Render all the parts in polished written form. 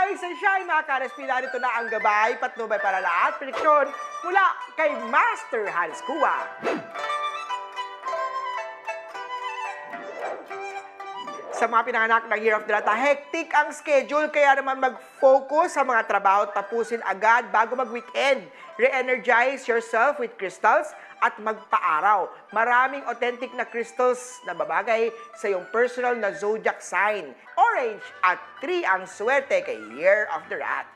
Rise and shine mga ka-RSP, narito na ang gabay, patnubay para lahat, prediksyon mula kay Master Hans Kua. Sa mga pinanganak ng Year of the Rata, hectic ang schedule, kaya naman mag-focus sa mga trabaho at tapusin agad bago mag-weekend. Re-energize yourself with crystals at magpa-araw. Maraming authentic na crystals na babagay sa iyong personal na zodiac sign. Orange at 3 ang swerte kay Year of the Rat.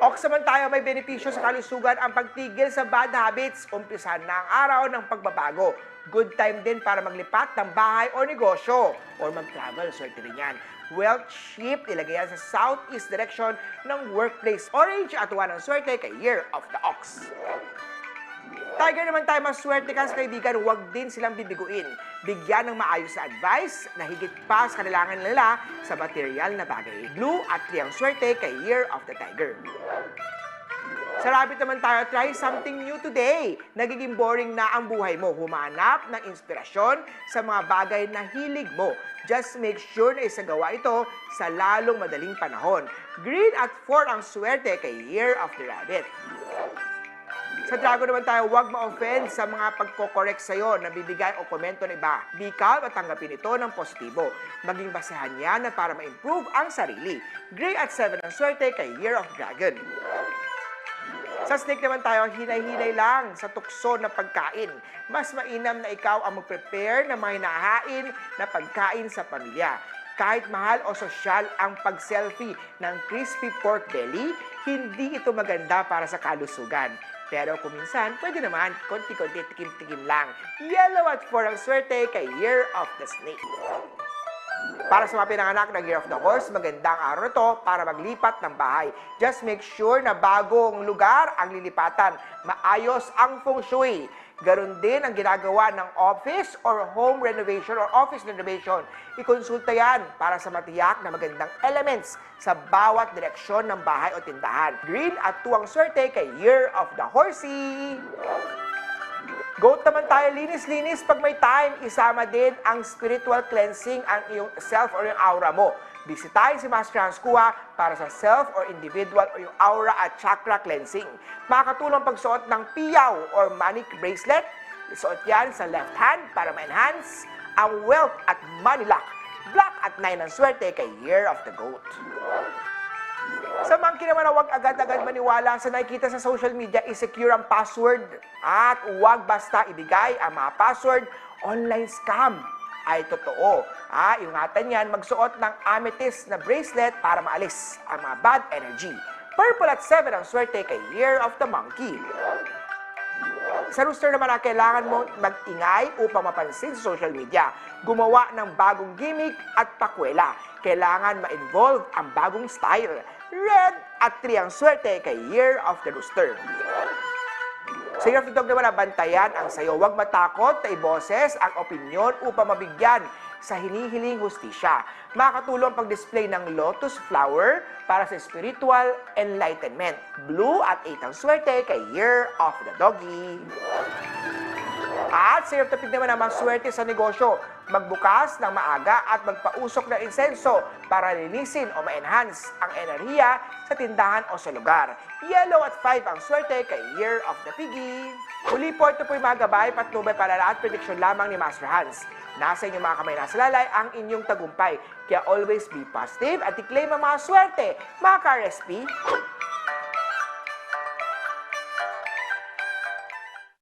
Oksaman tayo, may benepisyo sa kalusugan ang pagtigil sa bad habits. Umpisahan na ang araw ng pagbabago. Good time din para maglipat ng bahay o negosyo or mag-travel. Swerte rin yan. Wealth shift, ilagay yan sa southeast direction ng workplace. Orange at 1 ang swerte kay Year of the Ox. Tiger naman tayo, maswerte ka sa kaibigan, huwag din silang bibiguin. Bigyan ng maayos na advice na higit pa sa kailangan nila sa material na bagay. Blue at 3 ang swerte kay Year of the Tiger. Sa rabbit naman tayo, try something new today. Nagiging boring na ang buhay mo. Humanap ng inspirasyon sa mga bagay na hilig mo. Just make sure na isagawa ito sa lalong madaling panahon. Green at 4 ang swerte kay Year of the Rabbit. Sa Dragon naman tayo, huwag ma-offend sa mga pagko-correct sa'yo na bibigay o komento ng iba. Be calm at tanggapin ito ng positibo. Maging basehan yan na para ma-improve ang sarili. Gray at 7 ang swerte kay Year of Dragon. Sa Snake naman tayo, hinay-hinay lang sa tukso na pagkain. Mas mainam na ikaw ang mag-prepare ng mga hinahain na pagkain sa pamilya. Kahit mahal o sosyal ang pag-selfie ng crispy pork belly, hindi ito maganda para sa kalusugan. Pero kung minsan, pwede naman konti-konti, tikim-tikim lang. Yellow at 4 ang swerte kay Year of the Snake. Para sa mga pinanganak ng Year of the Horse, magandang araw ito para maglipat ng bahay. Just make sure na bagong lugar ang lilipatan. Maayos ang feng shui. Ganon din ang ginagawa ng office or home renovation or office renovation. Ikonsulta yan para sa matiyak na magandang elements sa bawat direksyon ng bahay o tindahan. Green at 2 ang swerte kay Year of the Horsey. Goat naman tayo, linis-linis pag may time. Isama din ang spiritual cleansing ang iyong self or yung aura mo. Bisitahin si Master Hans Kua para sa self or individual o yung aura at chakra cleansing. Makakatulong pagsuot ng piyaw or money bracelet. Isuot yan sa left hand para ma-enhance ang wealth at money luck. Black at 9 ang swerte kay Year of the Goat. Sa monkey naman, huwag agad-agad maniwala sa nakikita sa social media. I-secure ang password at huwag basta ibigay ang mga password. Online scam ay totoo. Ingatan yan, magsuot ng amethyst na bracelet para maalis ang mga bad energy. Purple at 7 ang swerte kay Year of the Monkey. Sa rooster naman, kailangan mo mag-ingay upang mapansin sa social media. Gumawa ng bagong gimmick at pakwela. Kailangan ma-involve ang bagong style. Red at 3 ang swerte kay Year of the Rooster. Sa Year of the Dog naman, bantayan ang sayo. Huwag matakot na iboses ang opinyon upang mabigyan sa hinihiling hustisya. Makakatulong pag-display ng lotus flower para sa spiritual enlightenment. Blue at 8 ang swerte kay Year of the Doggy. At sa Year of the Pig naman, swerte sa negosyo. Magbukas ng maaga at magpausok ng insenso para linisin o ma-enhance ang enerhiya sa tindahan o sa lugar. Yellow at 5 ang swerte kay Year of the Piggy. Muli po, ito po yung mga gabay, patnubay para lahat, prediksyon lamang ni Master Hans. Nasa inyong mga kamay nasa lalay ang inyong tagumpay. Kaya always be positive at i-claim ang mga swerte, mga ka-RSP.